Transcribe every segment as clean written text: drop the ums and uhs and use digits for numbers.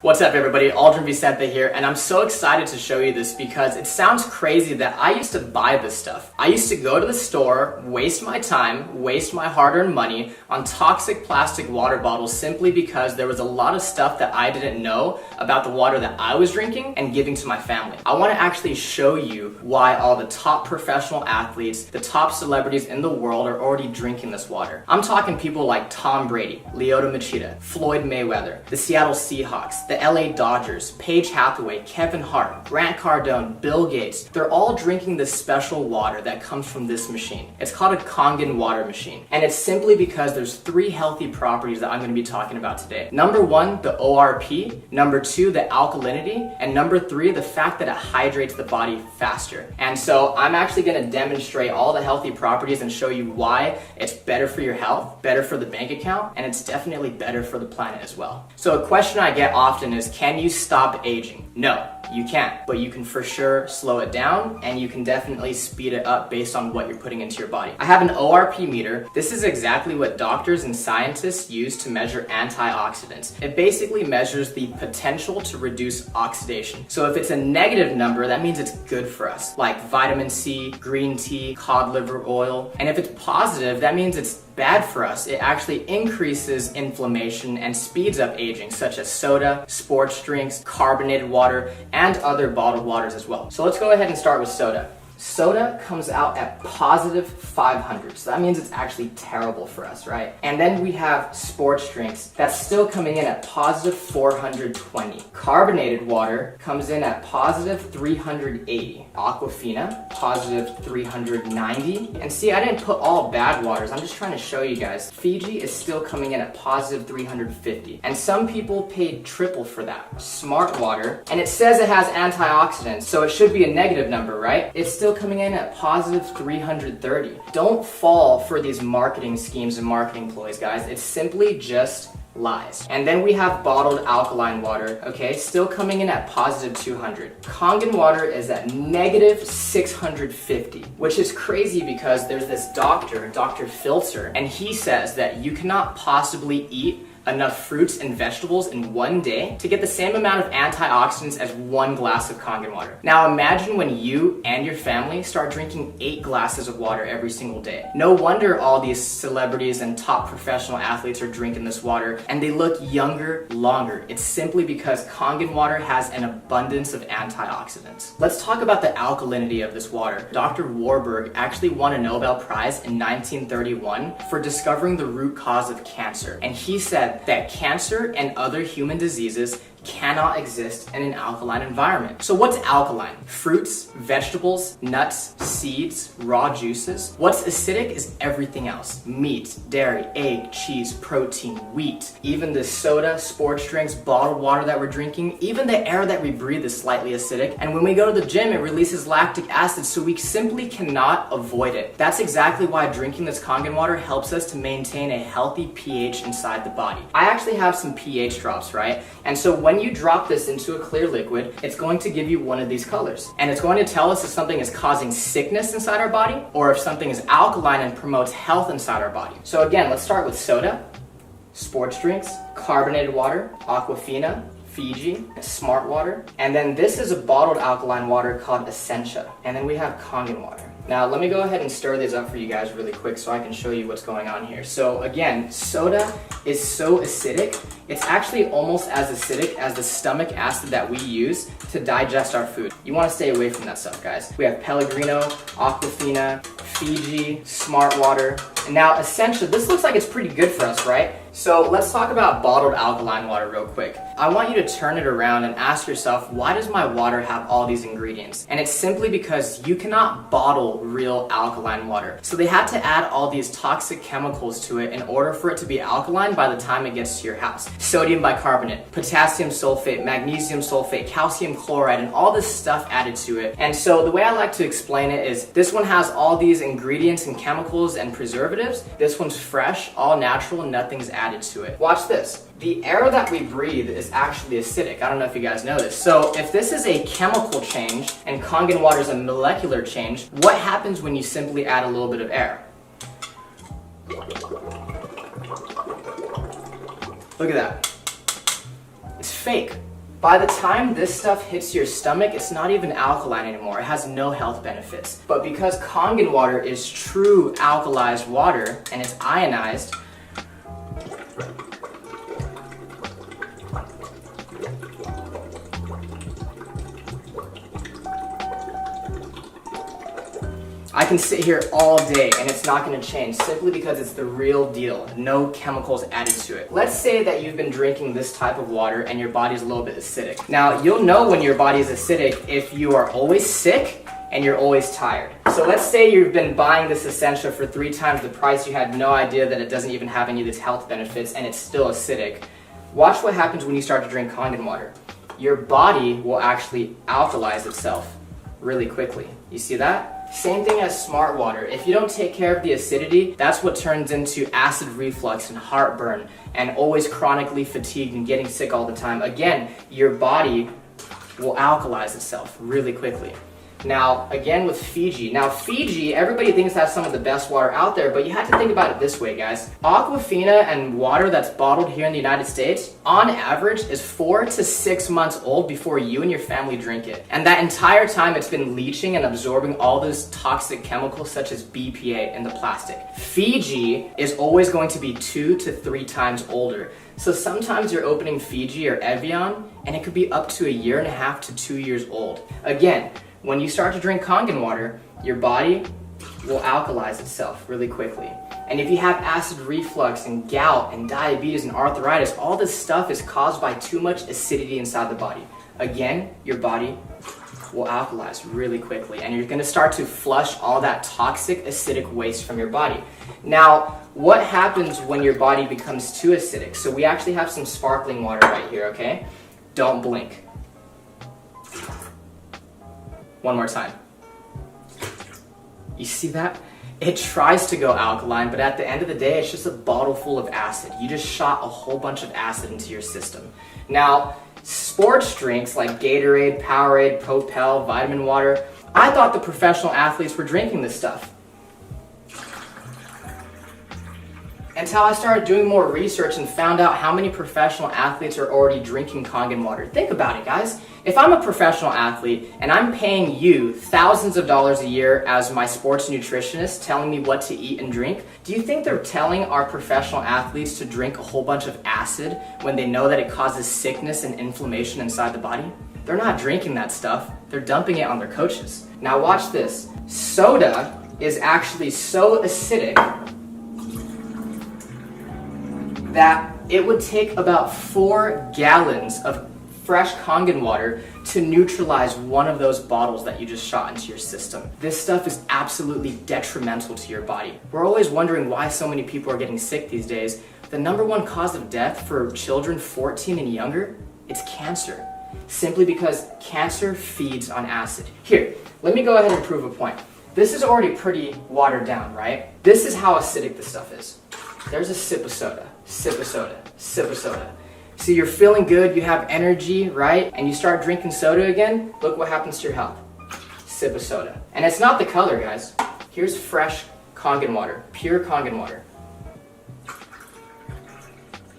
What's up everybody, Aldrin Vicente here, and I'm so excited to show you this because it sounds crazy that I used to buy this stuff. I used to go to the store, waste my time, waste my hard-earned money on toxic plastic water bottles simply because there was a lot of stuff that I didn't know about the water that I was drinking and giving to my family. I want to actually show you why all the top professional athletes, the top celebrities in the world are already drinking this water. I'm talking people like Tom Brady, Lyoto Machida, Floyd Mayweather, the Seattle Seahawks, the LA Dodgers, Paige Hathaway, Kevin Hart, Grant Cardone, Bill Gates. They're all drinking this special water that comes from this machine. It's called a Kangen Water Machine. And it's simply because there's 3 healthy properties that I'm going to be talking about today. Number 1, the ORP. Number 2, the alkalinity. And number 3, the fact that it hydrates the body faster. And so I'm actually going to demonstrate all the healthy properties and show you why it's better for your health, better for the bank account, and it's definitely better for the planet as well. So a question I get often is, can you stop aging? No, you can't, but you can for sure slow it down and you can definitely speed it up based on what you're putting into your body. I have an ORP meter. This is exactly what doctors and scientists use to measure antioxidants. It basically measures the potential to reduce oxidation. So if it's a negative number, that means it's good for us, like vitamin C, green tea, cod liver oil. And if it's positive, that means it's bad for us. It actually increases inflammation and speeds up aging, such as soda, sports drinks, carbonated water, and other bottled waters as well. So let's go ahead and start with soda. Soda comes out at positive 500, so that means it's actually terrible for us, right? And then we have sports drinks that's still coming in at positive 420. Carbonated water comes in at positive 380. Aquafina, positive 390. And see, I didn't put all bad waters, I'm just trying to show you guys. Fiji is still coming in at positive 350. And some people paid triple for that. Smart water, and it says it has antioxidants, so it should be a negative number, right? It's still coming in at positive 330. Don't fall for these marketing schemes and marketing ploys, guys. It's simply just lies. And then we have bottled alkaline water, okay, still coming in at positive 200. Kangen water is at negative 650, which is crazy because there's this doctor, Dr. Filter, and he says that you cannot possibly eat enough fruits and vegetables in one day to get the same amount of antioxidants as 1 glass of Kangen water. Now imagine when you and your family start drinking 8 glasses of water every single day. No wonder all these celebrities and top professional athletes are drinking this water and they look younger longer. It's simply because Kangen water has an abundance of antioxidants. Let's talk about the alkalinity of this water. Dr. Warburg actually won a Nobel Prize in 1931 for discovering the root cause of cancer, and he said that cancer and other human diseases cannot exist in an alkaline environment. So what's alkaline? Fruits, vegetables, nuts, seeds, raw juices. What's acidic is everything else. Meat, dairy, egg, cheese, protein, wheat. Even the soda, sports drinks, bottled water that we're drinking, even the air that we breathe is slightly acidic. And when we go to the gym, it releases lactic acid, so we simply cannot avoid it. That's exactly why drinking this Kangen water helps us to maintain a healthy pH inside the body. I actually have some pH drops, right? And so when you drop this into a clear liquid, it's going to give you one of these colors. And it's going to tell us if something is causing sickness inside our body or if something is alkaline and promotes health inside our body. So again, let's start with soda, sports drinks, carbonated water, Aquafina, Fiji, Smart water. And then this is a bottled alkaline water called Essentia. And then we have Kangen water. Now let me go ahead and stir these up for you guys really quick so I can show you what's going on here. So again, soda is so acidic, it's actually almost as acidic as the stomach acid that we use to digest our food. You want to stay away from that stuff, guys. We have Pellegrino, Aquafina, Fiji, Smart water, and now Essentia. This looks like it's pretty good for us, right? So let's talk about bottled alkaline water real quick. I want you to turn it around and ask yourself, why does my water have all these ingredients? And it's simply because you cannot bottle real alkaline water. So they had to add all these toxic chemicals to it in order for it to be alkaline by the time it gets to your house. Sodium bicarbonate, potassium sulfate, magnesium sulfate, calcium chloride, and all this stuff added to it. And so the way I like to explain it is this one has all these ingredients and chemicals and preservatives. This one's fresh, all natural, and nothing's added to it. Watch this. The air that we breathe is actually acidic. I don't know if you guys know this. So if this is a chemical change and Kangen water is a molecular change, what happens when you simply add a little bit of air? Look at that. It's fake. By the time this stuff hits your stomach, it's not even alkaline anymore. It has no health benefits. But because Kangen water is true alkalized water and it's ionized, I can sit here all day and it's not going to change simply because it's the real deal. No chemicals added to it. Let's say that you've been drinking this type of water and your body's a little bit acidic. Now, you'll know when your body is acidic if you are always sick and you're always tired. So let's say you've been buying this Essentia for 3 times the price, you had no idea that it doesn't even have any of these health benefits and it's still acidic. Watch what happens when you start to drink Kangen water. Your body will actually alkalize itself really quickly. You see that? Same thing as smart water. If you don't take care of the acidity, that's what turns into acid reflux and heartburn and always chronically fatigued and getting sick all the time. Again, your body will alkalize itself really quickly. Now, again with Fiji. Now, Fiji, everybody thinks that's some of the best water out there, but you have to think about it this way, guys. Aquafina and water that's bottled here in the United States, on average, is 4 to 6 months old before you and your family drink it. And that entire time, it's been leaching and absorbing all those toxic chemicals such as BPA in the plastic. Fiji is always going to be 2 to 3 times older. So sometimes you're opening Fiji or Evian, and it could be up to 1.5 to 2 years old. Again, when you start to drink Kangen water, your body will alkalize itself really quickly. And if you have acid reflux and gout and diabetes and arthritis, all this stuff is caused by too much acidity inside the body. Again, your body will alkalize really quickly and you're gonna start to flush all that toxic acidic waste from your body. Now, what happens when your body becomes too acidic? So we actually have some sparkling water right here, okay? Don't blink. One more time. You see that? It tries to go alkaline, but at the end of the day, it's just a bottle full of acid. You just shot a whole bunch of acid into your system. Now, sports drinks like Gatorade, Powerade, Propel, vitamin water, I thought the professional athletes were drinking this stuff. Until I started doing more research and found out how many professional athletes are already drinking Kangen water. Think about it, guys. If I'm a professional athlete and I'm paying you thousands of dollars a year as my sports nutritionist telling me what to eat and drink, do you think they're telling our professional athletes to drink a whole bunch of acid when they know that it causes sickness and inflammation inside the body? They're not drinking that stuff. They're dumping it on their coaches. Now watch this. Soda is actually so acidic that it would take about 4 gallons of fresh Kangen water to neutralize one of those bottles that you just shot into your system. This stuff is absolutely detrimental to your body. We're always wondering why so many people are getting sick these days. The #1 cause of death for children 14 and younger, it's cancer. Simply because cancer feeds on acid. Here, let me go ahead and prove a point. This is already pretty watered down, right? This is how acidic this stuff is. There's a sip of soda, sip of soda, sip of soda. See, you're feeling good, you have energy, right? And you start drinking soda again, look what happens to your health. Sip of soda. And it's not the color, guys. Here's fresh Kangen water, pure Kangen water.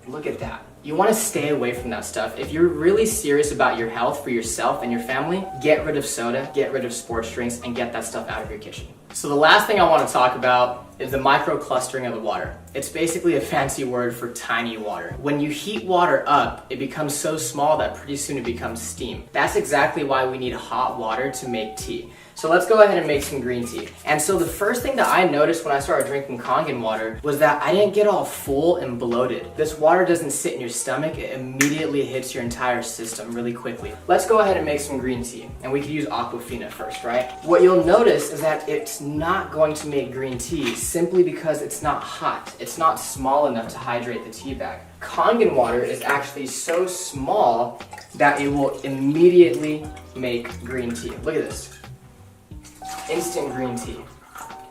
Look at that. You want to stay away from that stuff. If you're really serious about your health for yourself and your family, get rid of soda, get rid of sports drinks, and get that stuff out of your kitchen. So the last thing I want to talk about is the microclustering of the water. It's basically a fancy word for tiny water. When you heat water up, it becomes so small that pretty soon it becomes steam. That's exactly why we need hot water to make tea. So let's go ahead and make some green tea. And so the first thing that I noticed when I started drinking Kangen water was that I didn't get all full and bloated. This water doesn't sit in your stomach, it immediately hits your entire system really quickly. Let's go ahead and make some green tea. And we could use Aquafina first, right? What you'll notice is that it's not going to make green tea simply because it's not hot. It's not small enough to hydrate the tea bag. Kangen water is actually so small that it will immediately make green tea. Look at this. Instant green tea.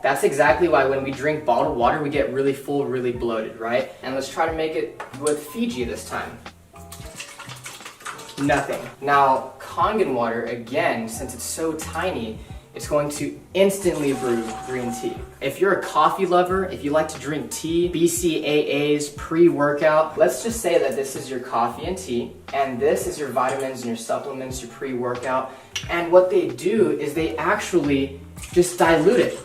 That's exactly why when we drink bottled water, we get really full, really bloated, right? And let's try to make it with Fiji this time. Nothing. Now, Kangen water, again, since it's so tiny, it's going to instantly brew green tea. If you're a coffee lover, if you like to drink tea, BCAAs, pre-workout, let's just say that this is your coffee and tea, and this is your vitamins and your supplements, your pre-workout, and what they do is they actually just dilute it.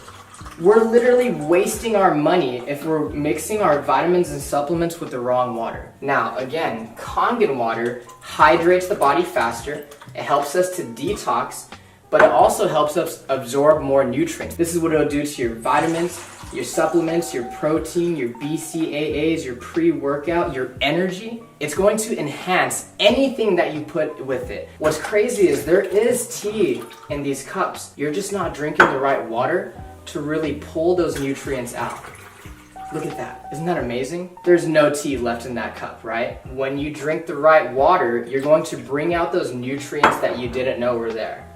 We're literally wasting our money if we're mixing our vitamins and supplements with the wrong water. Now, again, Kangen water hydrates the body faster, it helps us to detox, but it also helps us absorb more nutrients. This is what it'll do to your vitamins, your supplements, your protein, your BCAAs, your pre-workout, your energy. It's going to enhance anything that you put with it. What's crazy is there is tea in these cups. You're just not drinking the right water to really pull those nutrients out. Look at that. Isn't that amazing? There's no tea left in that cup, right? When you drink the right water, you're going to bring out those nutrients that you didn't know were there.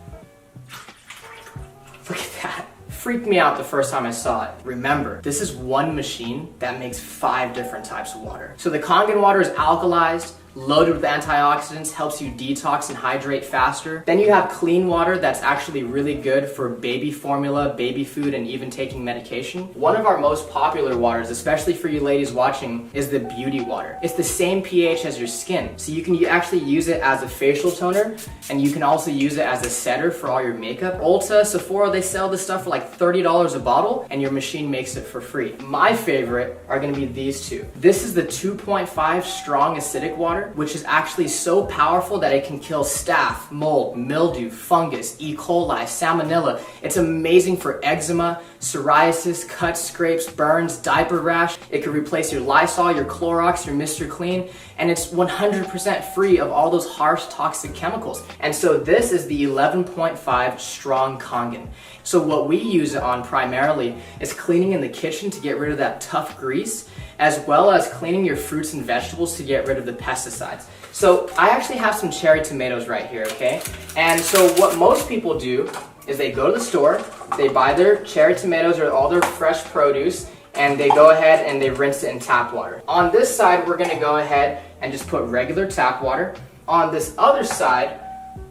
Look at that. Freaked me out the first time I saw it. Remember, this is one machine that makes 5 different types of water. So the Kangen water is alkalized, loaded with antioxidants, helps you detox and hydrate faster. Then you have clean water that's actually really good for baby formula, baby food, and even taking medication. One of our most popular waters, especially for you ladies watching, is the beauty water. It's the same pH as your skin, so you can actually use it as a facial toner, and you can also use it as a setter for all your makeup. Ulta, Sephora, they sell this stuff for like $30 a bottle, and your machine makes it for free. My favorite are gonna be these two. This is the 2.5 strong acidic water, which is actually so powerful that it can kill staph, mold, mildew, fungus, E. coli, salmonella. It's amazing for eczema, psoriasis, cuts, scrapes, burns, diaper rash. It can replace your Lysol, your Clorox, your Mr. Clean, and it's 100% free of all those harsh toxic chemicals. And so this is the 11.5 strong Kangen. So what we use it on primarily is cleaning in the kitchen to get rid of that tough grease, as well as cleaning your fruits and vegetables to get rid of the pesticides. So I actually have some cherry tomatoes right here, okay? And so what most people do is they go to the store, they buy their cherry tomatoes or all their fresh produce, and they go ahead and they rinse it in tap water. On this side, we're gonna go ahead and just put regular tap water. On this other side,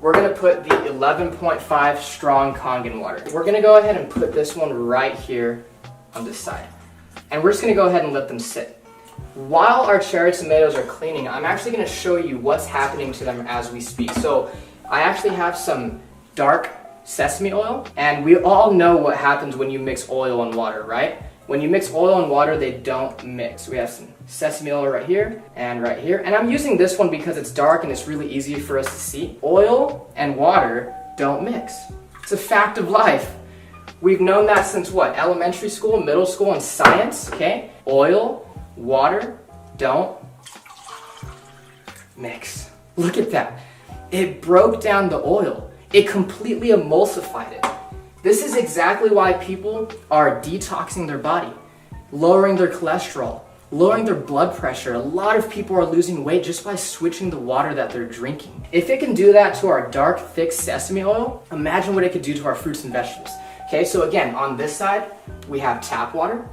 we're gonna put the 11.5 strong Kangen water. We're gonna go ahead and put this one right here on this side. And we're just gonna go ahead and let them sit. While our cherry tomatoes are cleaning, I'm actually gonna show you what's happening to them as we speak. So I actually have some dark sesame oil, and we all know what happens when you mix oil and water, right? When you mix oil and water, they don't mix. We have some sesame oil right here, and I'm using this one because it's dark and it's really easy for us to see. Oil and water don't mix. It's a fact of life. We've known that since what? Elementary school, middle school, and science, okay? Oil, water, don't mix. Look at that. It broke down the oil. It completely emulsified it. This is exactly why people are detoxing their body, lowering their cholesterol, lowering their blood pressure. A lot of people are losing weight just by switching the water that they're drinking. If it can do that to our dark, thick sesame oil, imagine what it could do to our fruits and vegetables. Okay, so again, on this side, we have tap water.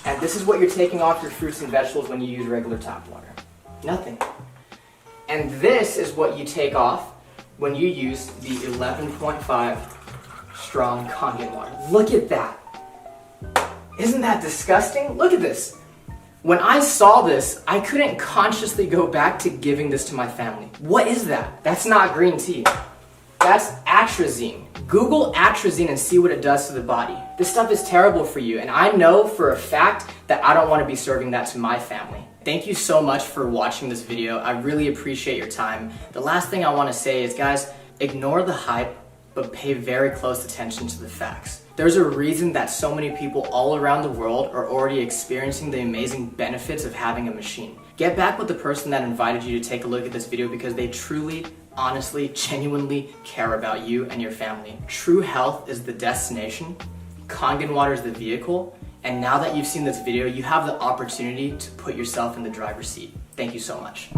And this is what you're taking off your fruits and vegetables when you use regular tap water. Nothing. And this is what you take off when you use the 11.5 strong Kangen water. Look at that. Isn't that disgusting? Look at this. When I saw this, I couldn't consciously go back to giving this to my family. What is that? That's not green tea. That's atrazine. Google atrazine and see what it does to the body. This stuff is terrible for you, and I know for a fact that I don't want to be serving that to my family. Thank you so much for watching this video. I really appreciate your time. The last thing I want to say is, guys, ignore the hype, but pay very close attention to the facts. There's a reason that so many people all around the world are already experiencing the amazing benefits of having a machine. Get back with the person that invited you to take a look at this video because they truly, honestly, genuinely care about you and your family. True health is the destination, Kangen water is the vehicle, and now that you've seen this video, you have the opportunity to put yourself in the driver's seat. Thank you so much.